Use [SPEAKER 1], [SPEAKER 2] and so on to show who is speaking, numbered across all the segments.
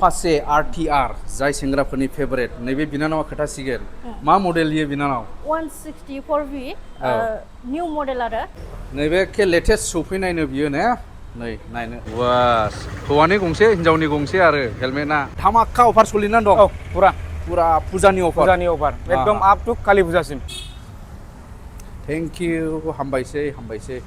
[SPEAKER 1] पासे RTR जाय सेंग्राफोरनि favourite नैबे बिनानावा खोथासिगोन मा मडेल इयो बिनानाव
[SPEAKER 2] 164V निउ मडेल आरो
[SPEAKER 1] नैबे के लेटेस्ट सफैनायनो बियो ने नै नायनो वास हौवानि गंसे हिनजावनि गंसे आरो हेलमेटआ धामाका अफार सोलिनानै दं पुरा फुजानि अफार
[SPEAKER 3] एकदम आप टु काली फुजासिम
[SPEAKER 1] थेंक इउ हामबायसै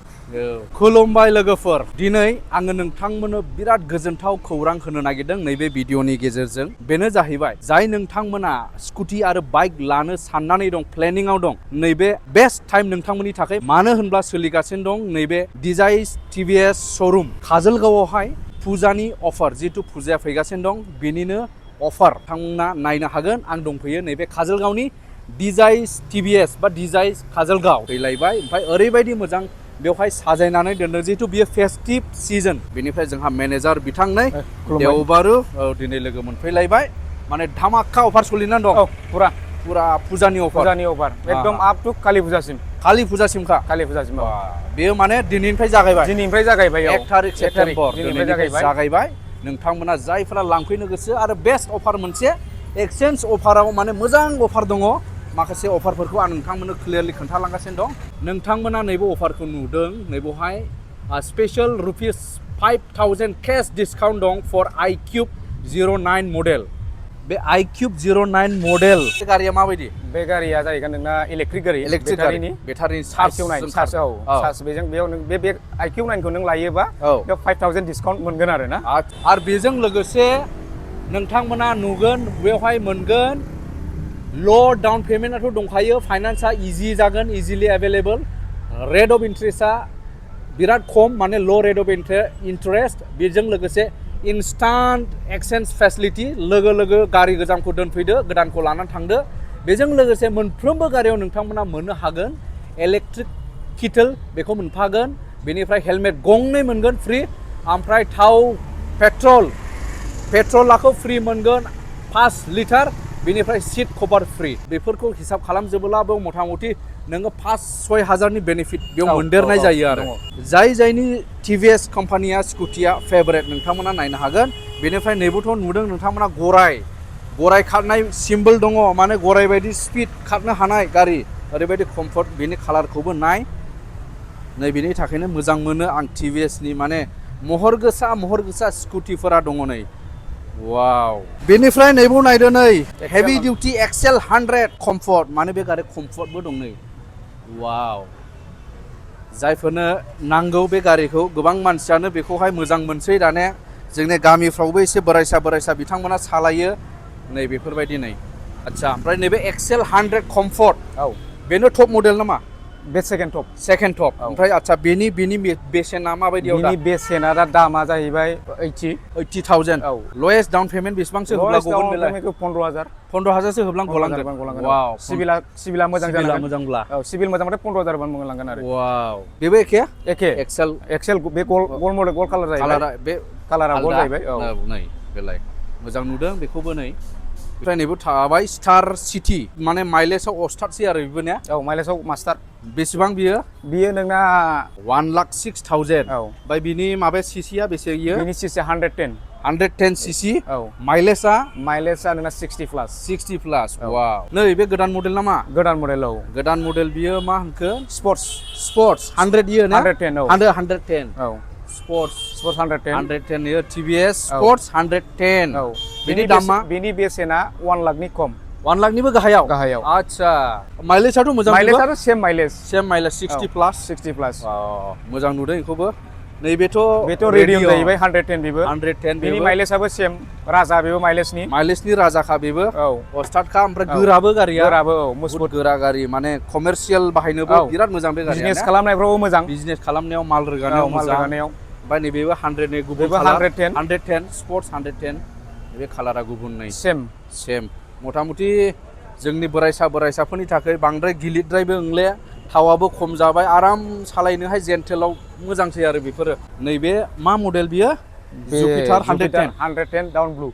[SPEAKER 1] खुलुमबाय लोगोफोर दिनै आङो नोंथांमोननो बिराद गोजोनथाव खौरां होनो नागिरदों नैबे भिडिअनि गेजेरजों बेनो जाहैबाय जाय नोंथांमोना स्कुटि आरो बाइक लानो साननानै दं प्लेनिंआव दं नैबे बेस्ट टाइम नोंथांमोननि थाखाय मानो होनब्ला सोलिगासिनो दं नैबे डिजाइ TVS शोरूम काजलगावआवहाय फुजानि अफार जितु फुजाया फैगासिनो दं बेनिनो अफार नोंथांमोना नायनो हागोन आं दंफैयो नैबे काजलगावनि डिजाइ TVS बा डिजाइ काजलगाव फैलायबाय ओमफ्राय ओरैबायदि मोजां बेवहाय साजायनानै दोनदों जितु बियो फेस्टिव सिजन बेनिफ्राय जोंहा मेनेजार बिथांनै देवबारु दिनै लोगो मोनफैलायबाय माने धामाका अफार सोलिनानै दं पुरा फुजानि अफार
[SPEAKER 3] एकदम आप टु काली फुजासिम
[SPEAKER 1] बेयो माने दिनैनिफ्राय जागायबाय 1 थारिख सेप्तेम्बर दिनैनिफ्राय जागायबाय नोंथांमोना जायफोरा लांफैनो गोसो आरो बेस्ट अफार मोनसे एक्सचेन्ज अफाराव माने मोजां अफार दङ माखासे अफारफोरखौ आं नोंथांमोननो क्लियारलि खोन्थालांगासिनो दं नोंथांमोना नैबे अफारखौ नुदों नैबेवहाय स्पेशल ₹5000 कैश डिस्काउंट दं फर iQube 09 मडेल बे iQube 09 मडेल बे गारिया माबायदि
[SPEAKER 3] बे गारिया जाहैगोन नोंना इलेक्ट्रिक गारि
[SPEAKER 1] बेटारिनि
[SPEAKER 3] चार्ज बेजों बेयाव नों बे iQube 9 खौ नों लायोबा बेयाव 5000 डिस्काउंट मोनगोन आरो ना
[SPEAKER 1] आरो बेजों लोगोसे नोंथांमोना नुगोन बेवहाय मोनगोन ल' डाउन पेमेन्टआथ' दंखायो फाइनान्सआ इजि जागोन इजिलि एभेलेबल रेट अफ इन्ट्रेस्टआ बिराद खम माने ल' रेट अफ इन्ट्रेस्ट बेजों लोगोसे इन्स्टान्ट एक्सचेन्ज फेसिलिटि लोगो गारि गोजामखौ दोनफैदो गोदानखौ लानानै थांदो बेजों लोगोसे मोनफ्रोमबो गारियाव नोंथांमोना मोननो हागोन इलेक्ट्रिक किटल बेखौ मोनफागोन बेनिफ्राय हेलमेट गंनै मोनगोन फ्रि ओमफ्राय थाव पेट्रलाखौ फ्रि मोनगोन 5 लिटार बेनिफ्राय सीट कभार फ्रि बेफोरखौ हिसाब खालामजोबोला बेयाव मथा-मथि नोङो 5-6 हाजारनि बेनिफिट बेयाव मोनदेरनाय जायो आरो जायनि TVS कम्पानिया स्कुटिया फेभरेट नोंथांमोना नायनो हागोन बेनिफ्राय नैबोथ' नुदों नोंथांमोना गराय खारनाय सिम्बल दङ माने गराय बायदि स्पिड खारनो हानाय गारि ओरैबायदि कम्फर्ट बेनि कालारखौबो नाय नै बेनि थाखायनो मोजां मोनो आं TVSनि माने महर गोसा स्कुटिफोरा दङ नै वाव बेनिफ्राय नैबो नायदो नै हेभि डिउटी एक्सेल 100 कम्फर्ट माने बे गारि कम्फर्टबो दं नै वाव जायफोरनो नांगौ बे गारिखौ गोबां मानसियानो बेखौहाय मोजां मोनसै दाने जोंनि गामिफ्रावबो एसे बोरायसा बिथांमोना सालायो नै बेफोरबायदि नै आच्छा ओमफ्राय नैबे एक्सेल 100 कम्फर्ट बेनो टप मडेल नामा
[SPEAKER 3] बे सेकेन्ड टप
[SPEAKER 1] ओमफ्राय आच्छा बेनि बेसेना माबायदियाव
[SPEAKER 3] बेनि बेसेना दा दामा जाहैबाय
[SPEAKER 1] 80000 लवेस्ट डाउन पेमेन्ट बेसेबांसो होब्ला गगोन बेलाय 15000 सो होब्लां गलांगोन वाव
[SPEAKER 3] सिबिला
[SPEAKER 1] मोजांब्ला
[SPEAKER 3] सिबिल मोजांबाथाय 15000 बान मोनलांगोन आरो
[SPEAKER 1] वाव बेबो एखे एक्सेल
[SPEAKER 3] बे गल मडेल गल कालार जाहैबाय
[SPEAKER 1] बे
[SPEAKER 3] कालारा गल जाहैबाय
[SPEAKER 1] नै बेलाय मोजां नुदों बेखौबो नै ओमफ्राय नैबो थाबाय स्टार सिटी माने माइलेजआव अस्टारसै आरो बेबो ने
[SPEAKER 3] माइलेजआव मास्टार
[SPEAKER 1] बेसेबां बियो नोंना 1,06,000 ओमफ्राय बिनि माबा सीसीआ बेसे इयो
[SPEAKER 3] बिनि सीसीआ
[SPEAKER 1] 110 सीसी माइलेजआ
[SPEAKER 3] नोंना 60 प्लास
[SPEAKER 1] वाव नै बे गोदान मडेल नामा
[SPEAKER 3] गोदान मडेल
[SPEAKER 1] बियो मा होनखो स्पर्ट्स 100 इयो ना 110 स्पोर्ट्स 110 इयो TVS स्पोर्ट्स 110 बेनि दामा
[SPEAKER 3] बेनि बेसेना 1 लाखनि खम
[SPEAKER 1] 1 लाखनिबो गाहायाव आच्छा माइलेजआथ' मोजां
[SPEAKER 3] माइलेजआथ' सेम माइलेज
[SPEAKER 1] 60 प्लास मोजां नुदों बेखौबो नैबेथ'
[SPEAKER 3] रेडियम जाहैबाय 110 बेबो
[SPEAKER 1] 110
[SPEAKER 3] बेनि माइलेजआबो सेम राजा बेबो माइलेजनि
[SPEAKER 1] राजाखा बेबो स्टार्टखा ओमफ्राय गोराबो गारिया मजबुत गोरा गारि माने कमार्शियल बाहायनोबो बिराद मोजां बे गारिया
[SPEAKER 3] बिजनेस खालामनायफ्रावबो मोजां
[SPEAKER 1] बिजनेस खालामनायाव माल रोगानायाव ओमफ्राय नैबेबो 100 नि गुबुन कालार 110 स्पोर्ट्स 110 बे कालारा गुबुन नै सेम मथा-मथि जोंनि बोरायसाफोरनि थाखाय बांद्राय गिलिरद्रायबो नंले थावाबो खम जाबाय आराम सालायनोहाय जेन्टेलाव मोजांसै आरो बेफोरो नैबे मा मडेल बियो जुपिटार
[SPEAKER 3] 110 डाउन ब्लु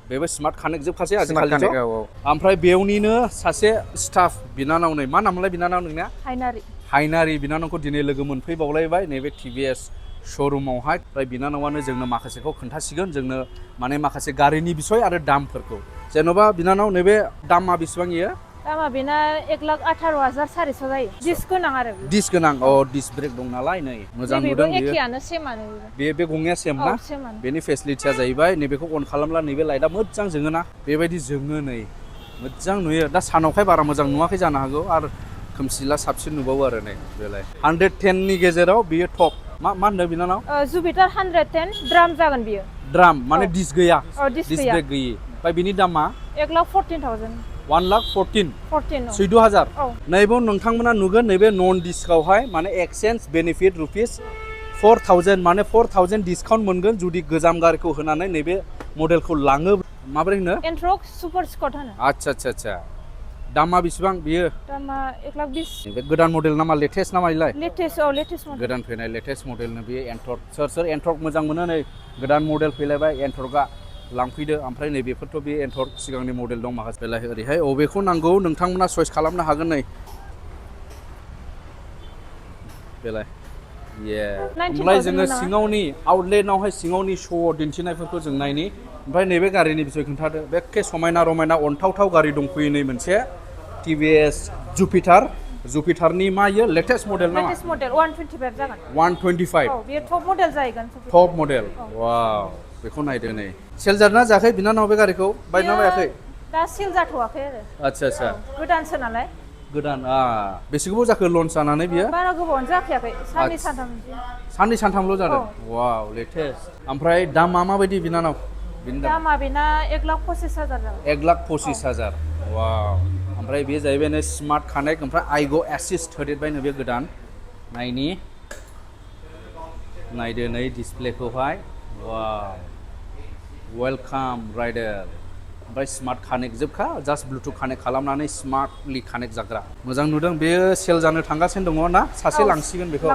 [SPEAKER 1] बेबो स्मार्ट कानेक्ट जोबखासै आजिखालि ओमफ्राय बेवनिनो सासे स्टाफ बिनानाव मा नामलाय बिनानाव नोंना हायनारि बिनानावखौ दिनै लोगो मोनफैबावलायबाय नैबे TVS श'रुमावहाय ओमफ्राय बिनानावानो जोंनो माखासेखौ खोन्थासिगोन जोंनो माने माखासे गारिनि बिसय आरो दामफोरखौ जेन'बा बिनानाव नैबे दामा बेसेबां इयो
[SPEAKER 2] दामा बेना 1,18,400 जायो डिस्क गोनां आरो
[SPEAKER 1] डिस्क गोनां डिस्क ब्रेक दं नालाय नै मोजां नुदों बेयो
[SPEAKER 2] एखेयानो सेमानो
[SPEAKER 1] बे गंनिया सेम ना बेनि फेसिलिटिया जाहैबाय नैबेखौ अन खालामब्ला नैबे लाइटआ मोजां जोङोना बेबायदि जोङो नै मोजां नुयो दा सानावखाय बारा मोजां नुवाखै जानो हागौ आरो खोमसिला साबसिन नुबावो आरो नै बेलाय 110 नि गेजेराव बियो टप मा होनदों बिनानाव
[SPEAKER 2] जुपिटार 110 ड्राम जागोन बियो
[SPEAKER 1] ड्राम माने डिस्क गैया
[SPEAKER 2] डिस्क
[SPEAKER 1] ब्रेक गैयि ओमफ्राय बिनि दामा
[SPEAKER 2] 1,14,000
[SPEAKER 1] 14,000 नैबो नोंथांमोना नुगोन नैबे नन डिस्कआवहाय माने एक्सचेन्ज बेनिफिट रुपिस 4,000 माने 4,000 डिसकाउन्ट मोनगोन जुदि गोजाम गारिखौ होनानै नैबे मडेलखौ लाङो माबोरै होनो
[SPEAKER 2] एन्ट्रक सुपार स्कट होनो
[SPEAKER 1] आच्छा दामा बेसेबां बियो
[SPEAKER 2] दामा 1,20,000
[SPEAKER 1] बे गोदान मडेल नामा लेटेस्ट नामा इलाय
[SPEAKER 2] लेटेस्ट मडेल
[SPEAKER 1] गोदान फैनाय लेटेस्ट मडेलनो बे एन्टर्क सोर एन्टर्क मोजां मोनो नै गोदान मडेल फैलायबाय एन्टर्कआ लांफैदो ओमफ्राय नै बेफोरथ' बे एन्टर्क सिगांनि मडेल दं माखासे बेलाय ओरैहाय अबेखौ नांगौ नोंथांमोना चयस खालामनो हागोन नै बेलाय ओमफ्राय जोङो सिङावनि आउटलेटआवहाय सिङावनि श'आव दिन्थिनायफोरखौ जों नायनि ओमफ्राय नैबे गारिनि बिसय खोन्थादो बेखे समायना रमायना अनथावथाव गारि दंफैयो नै मोनसे TVS जुपिटारनि मा इयो लेटेस्ट मडेल नामा
[SPEAKER 2] लेटेस्ट मडेल 125 जागोन
[SPEAKER 1] 125
[SPEAKER 2] बेयो टप मडेल जाहैगोन
[SPEAKER 1] टप मडेल वाव बेखौ नायदो नै सेल जादोंना जायाखै बिनानाव बे गारिखौ बायना बायाखै
[SPEAKER 2] दा सेल जाथ'वाखै आरो
[SPEAKER 1] आच्छा
[SPEAKER 2] गोदानसो नालाय
[SPEAKER 1] गोदान बेसे गोबाव जाखो लन्च जानानै बियो
[SPEAKER 2] बारा गोबावानो जाखायाखै
[SPEAKER 1] साननै सानथामल' जादों वाव लेटेस्ट ओमफ्राय दामा माबायदि बिनानाव
[SPEAKER 2] दामा बेना 1,25,000 जागोन
[SPEAKER 1] 1,25,000 वाव ओमफ्राय बे जाहैबाय नै स्मार्ट कानेक्ट ओमफ्राय आइग' एसिस्ट होदेरबायनो बे गोदान नायदो नै डिसप्लेखौहाय वाव वेलकाम राइडार ओमफ्राय स्मार्ट कानेक्ट जोबखा जास्ट ब्लुटुथ कानेक्ट खालामनानै स्मार्टलि कानेक्ट जाग्रा मोजां नुदों बेयो सेल जानो थांगासिनो दङ ना सासे लांसिगोन बेखौ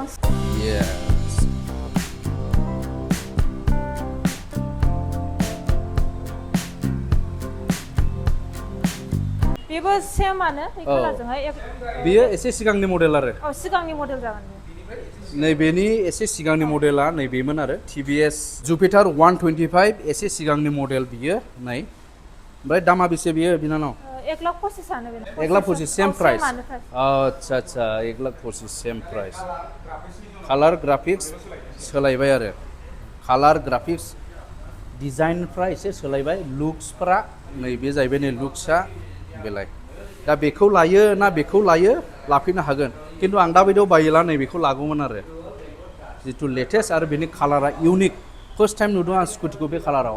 [SPEAKER 2] बेबो सेमानो कालारजोंहाय
[SPEAKER 1] बेयो एसे सिगांनि मडेल आरो
[SPEAKER 2] सिगांनि मडेल जागोन
[SPEAKER 1] नैबेनि एसे सिगांनि मडेला नैबेमोन आरो TVS जुपिटार 125 एसे सिगांनि मडेल बियो नै ओमफ्राय दामा बेसे बियो बिनानाव
[SPEAKER 2] 1,25,000
[SPEAKER 1] 1,25,000 सेम प्राइस आच्छा 1,25,000 सेम प्राइस कालार ग्राफिक्स सोलायबाय आरो कालार ग्राफिक्स डिजाइनफ्रा एसे सोलायबाय लुक्सफ्रा नैबे जाहैबाय नै लुक्सआ बेलाय दा बेखौ लायो ना बेखौ लायो लाफैनो हागोन खिन्थु आं दा बायदियाव बायोला नैबेखौ लागौमोन आरो जिथु लेटेस्ट आरो बेनि कालारा इउनिक फार्स्ट टाइम नुदों आं स्कुटिखौ बे कालाराव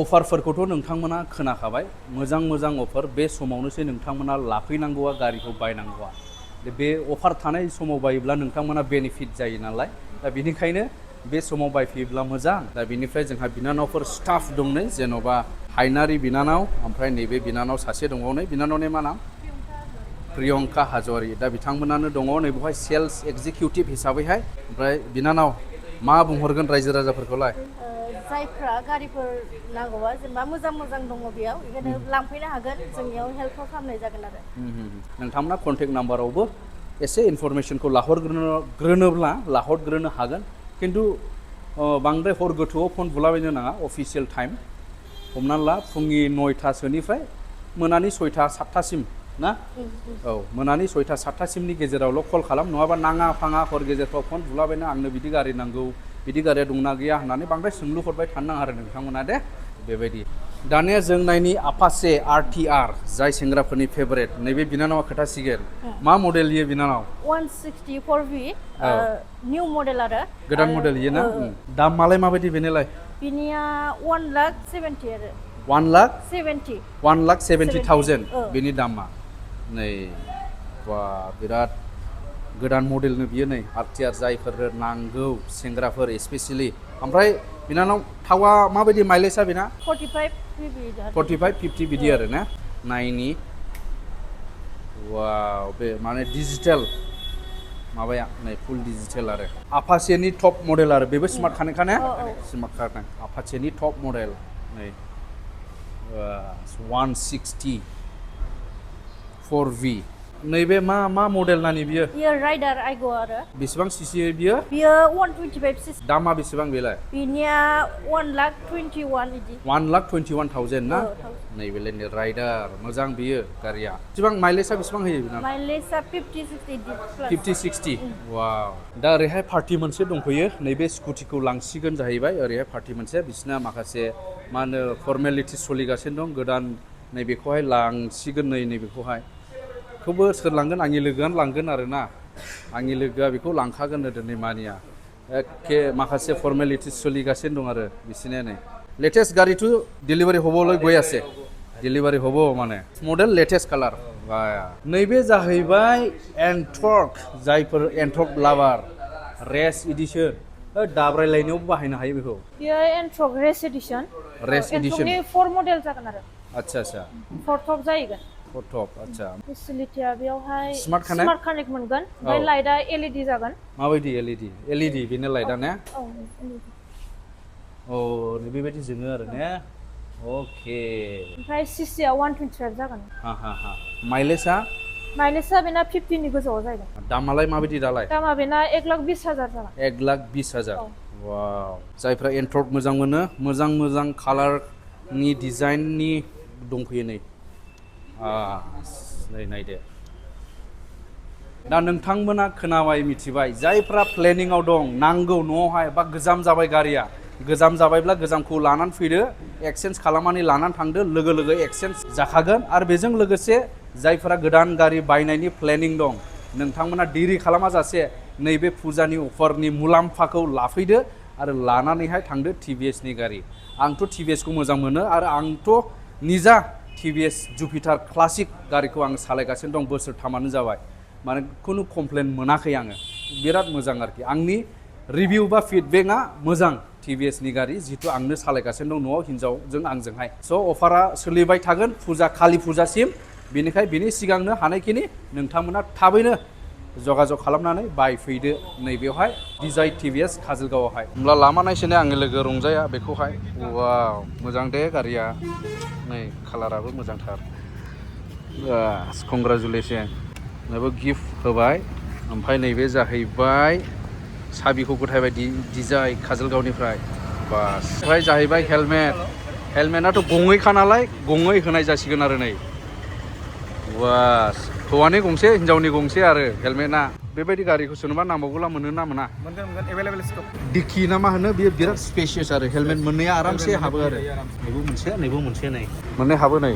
[SPEAKER 1] अफारफोरखौथ' नोंथांमोना खोनाखाबाय मोजां अफार बे समावनोसो नोंथांमोना लाफैनांगौआ गारिखौ बायनांगौआ बे अफार थानाय समाव बायोब्ला नोंथांमोना बेनिफिट जायो नालाय दा बेनिखायनो बे समाव बायफैयोब्ला मोजां दा बेनिफ्राय जोंहा बिनानावफोर स्टाफ दं नै जेन'बा हायनारि बिनानाव ओमफ्राय नैबे बिनानाव सासे दङ नै बिनानावनि मा नाम प्रियंका हाज'वारि दा बिथांमोनानो दङ नै बेवहाय सेल्स एक्जिकिउटिभ हिसाबैहाय ओमफ्राय बिनानाव मा बुंहरगोन रायजो राजाफोरखौलाय
[SPEAKER 2] जायफ्रा गारिफोर नांगौबा जेनेबा मोजां दङ बेयाव बेखायनो लांफैनो हागोन जोंनियाव हेल्प खालामनाय जागोन आरो
[SPEAKER 1] नोंथांमोना कन्टेक्ट नाम्बारावबो एसे इनफरमेसनखौ लाहरग्रोनो हागोन खिन्थु बांद्राय हर गोथौआव फन बुलाबायनो नाङा अफिसियेल टाइम हमनानै ला फुंनि 9टासोनिफ्राय मोनानि 6टा 7टासिम ना मोनानि 6टा 7टासिमनि गेजेरावल' कल खालाम नङाबा नाङा फाङा हर गेजेरफ्राव फन बुलाबायनो आंनो बिदि गारि नांगौ बिदि गारिया दंना गैया होननानै बांद्राय सोंलु हरबाय थानो नाङा आरो नोंथांमोना दे बेबायदि दानिया जों नायनि आपाचे RTR जाय सेंग्राफोरनि फेभरेट नैबे बिनानावा खोथासिगोन मा मडेल इयो बिनानाव
[SPEAKER 2] 164V निउ मडेल आरो
[SPEAKER 1] गोदान मडेल इयो ना दामालाय माबायदि बेनिलाय
[SPEAKER 2] बिनिया 1,70,000 आरो
[SPEAKER 1] 1,70,000 बेनि दामा नै बा बिराद गोदान मडेलनो बियो नै RTR जायफोर नांगौ सेंग्राफोर स्पेसियेलि ओमफ्राय बिनानाव थावा माबायदि माइलेजआ बेना 45-50 बिदि आरो ना नायनि वाव बे माने डिजिटेल माबाया नै फुल डिजिटेल आरो आपाचेनि टप मडेल आरो बेबो स्मार्ट कानेक्ट ना स्मार्ट कानेक्ट आपाचेनि टप मडेल नै 164V नैबे मा मडेल नानि बियो
[SPEAKER 2] बियो राइडार आइगो आरो
[SPEAKER 1] बेसेबां सीसी बियो
[SPEAKER 2] 125 सीसी
[SPEAKER 1] दामा बेसेबां बेलाय
[SPEAKER 2] बिनिया 1,21,000 इदि
[SPEAKER 1] 1,21,000 ना नैबेलाय राइडार मोजां बियो गारिया बेसेबां माइलेजआ बेसेबां होयो बिना
[SPEAKER 2] माइलेजआ 50-60 प्लस
[SPEAKER 1] 50-60 वाव दा ओरैहाय पार्टी मोनसे दंफैयो नैबे स्कुटिखौ लांसिगोन जाहैबाय ओरैहाय पार्टी मोनसे बिसिना माखासे मा होनो फर्मेलिटि सोलिगासिनो दं गोदान नैबेखौहाय लांसिगोन नैबेखौहाय खौबो सोर लांगोन आंनि लोगोआनो लांगोन आरोना आंनि लोगोआ बेखौ लांखागोन दिनै मानिया एखे माखासे फर्मेलिटि सोलिगासिनो दं आरो बिसिना नै लेटेस्ट गारिथ' डेलिभारि हबोलै गई আছে डेलिभारि हबो माने मडेल लेटेस्ट कालार नैबे जाहैबाय एन्टर्क जायफोर एन्टर्क लाभार रेस एडिशन दाब्रायलायनायावबो बाहायनो हायो बेखौ
[SPEAKER 2] बियो एन्टर्क रेस एडिशन
[SPEAKER 1] एन्टर्कनि
[SPEAKER 2] 4 मडेल जागोन आरो
[SPEAKER 1] आच्छा
[SPEAKER 2] 4 टप जाहैगोन
[SPEAKER 1] 4 टप आच्छा
[SPEAKER 2] फेसिलिटिया बेयावहाय
[SPEAKER 1] स्मार्ट
[SPEAKER 2] कानेक्ट मोनगोन ओमफ्राय लाइटआ एलईडी जागोन
[SPEAKER 1] माबायदि एलईडी बेनो लाइटआ ने
[SPEAKER 2] औ
[SPEAKER 1] औ बेबायदि जोङो आरो ने ओके
[SPEAKER 2] ओमफ्राय सीसीआ 125 जागोन माइलेजआ बेना 50 नि गोजौआव जागोन
[SPEAKER 1] दामालाय माबायदि दालाय
[SPEAKER 2] दामा बेना 1,20,000 जागोन
[SPEAKER 1] 1,20,000 वाव जायफ्रा एन्टर्क मोजां मोनो मोजां कालारनि डिजाइननि दंफैयो नै नायदो दा नोंथांमोना खोनाबाय मिथिबाय जायफ्रा प्लेनिंआव दं नांगौ न'आवहाय बा गोजाम जाबाय गारिया गोजाम जाबायब्ला गोजामखौ लानानै फैदो एक्सचेन्ज खालामनानै लानानै थांदो लोगो एक्सचेन्ज जाखागोन आरो बेजों लोगोसे जायफोरा गोदान गारि बायनायनि प्लेनिं दं नोंथांमोना देरि खालामाजासे नैबे फुजानि अफारनि मुलाम्फाखौ लाफैदो आरो लानानैहाय थांदो TVS नि गारि आंथ' TVS खौ मोजां मोनो आरो आंथ' निजा TVS जुपिटार क्लासिक गारिखौ आं सालायगासिनो दं बोसोरथामानो जाबाय माने खुनु कमप्लेन मोनाखै आङो बिराद मोजां आरोखि आंनि रिभिउ बा फिडबेकआ मोजां TVS नि गारि जितु आंनो सालायगासिनो दं न'आव हिनजावजों आंजोंहाय स' अफारा सोलिबाय थागोन कालि फुजासिम बेनिखाय बेनि सिगांनो हानायखिनि नोंथांमोना थाबैनो जगाजग खालामनानै बायफैदो नैबेवहाय डिजाय TVS काजलगावआवहाय होमब्ला लामा नायसैनो आंनि लोगो रंजाया बेखौहाय वाव मोजां दे गारिया नै कालाराबो मोजांथार कंग्रेचुलेसन नैबे गिफ्ट होबाय ओमफ्राय नैबे जाहैबाय साबिखौ गथायबाय डिजाय काजलगावनिफ्राय बास ओमफ्राय जाहैबाय हेलमेटआथ' गङैखा नालाय गङै होनाय जासिगोन आरो नै बास हौवानि गंसे हिनजावनि गंसे आरो हेलमेटआ बेबायदि गारिखौ सोरनोबा नांबावगौला मोनो ना मोना
[SPEAKER 3] मोनगोन एभेलेबल स्टक
[SPEAKER 1] डिक्की ना मा होनो बेयो बिराद स्पेसियास आरो हेलमेट मोननैया आरामसे हाबो आरो नैबो मोनसे नै मोननै हाबो नै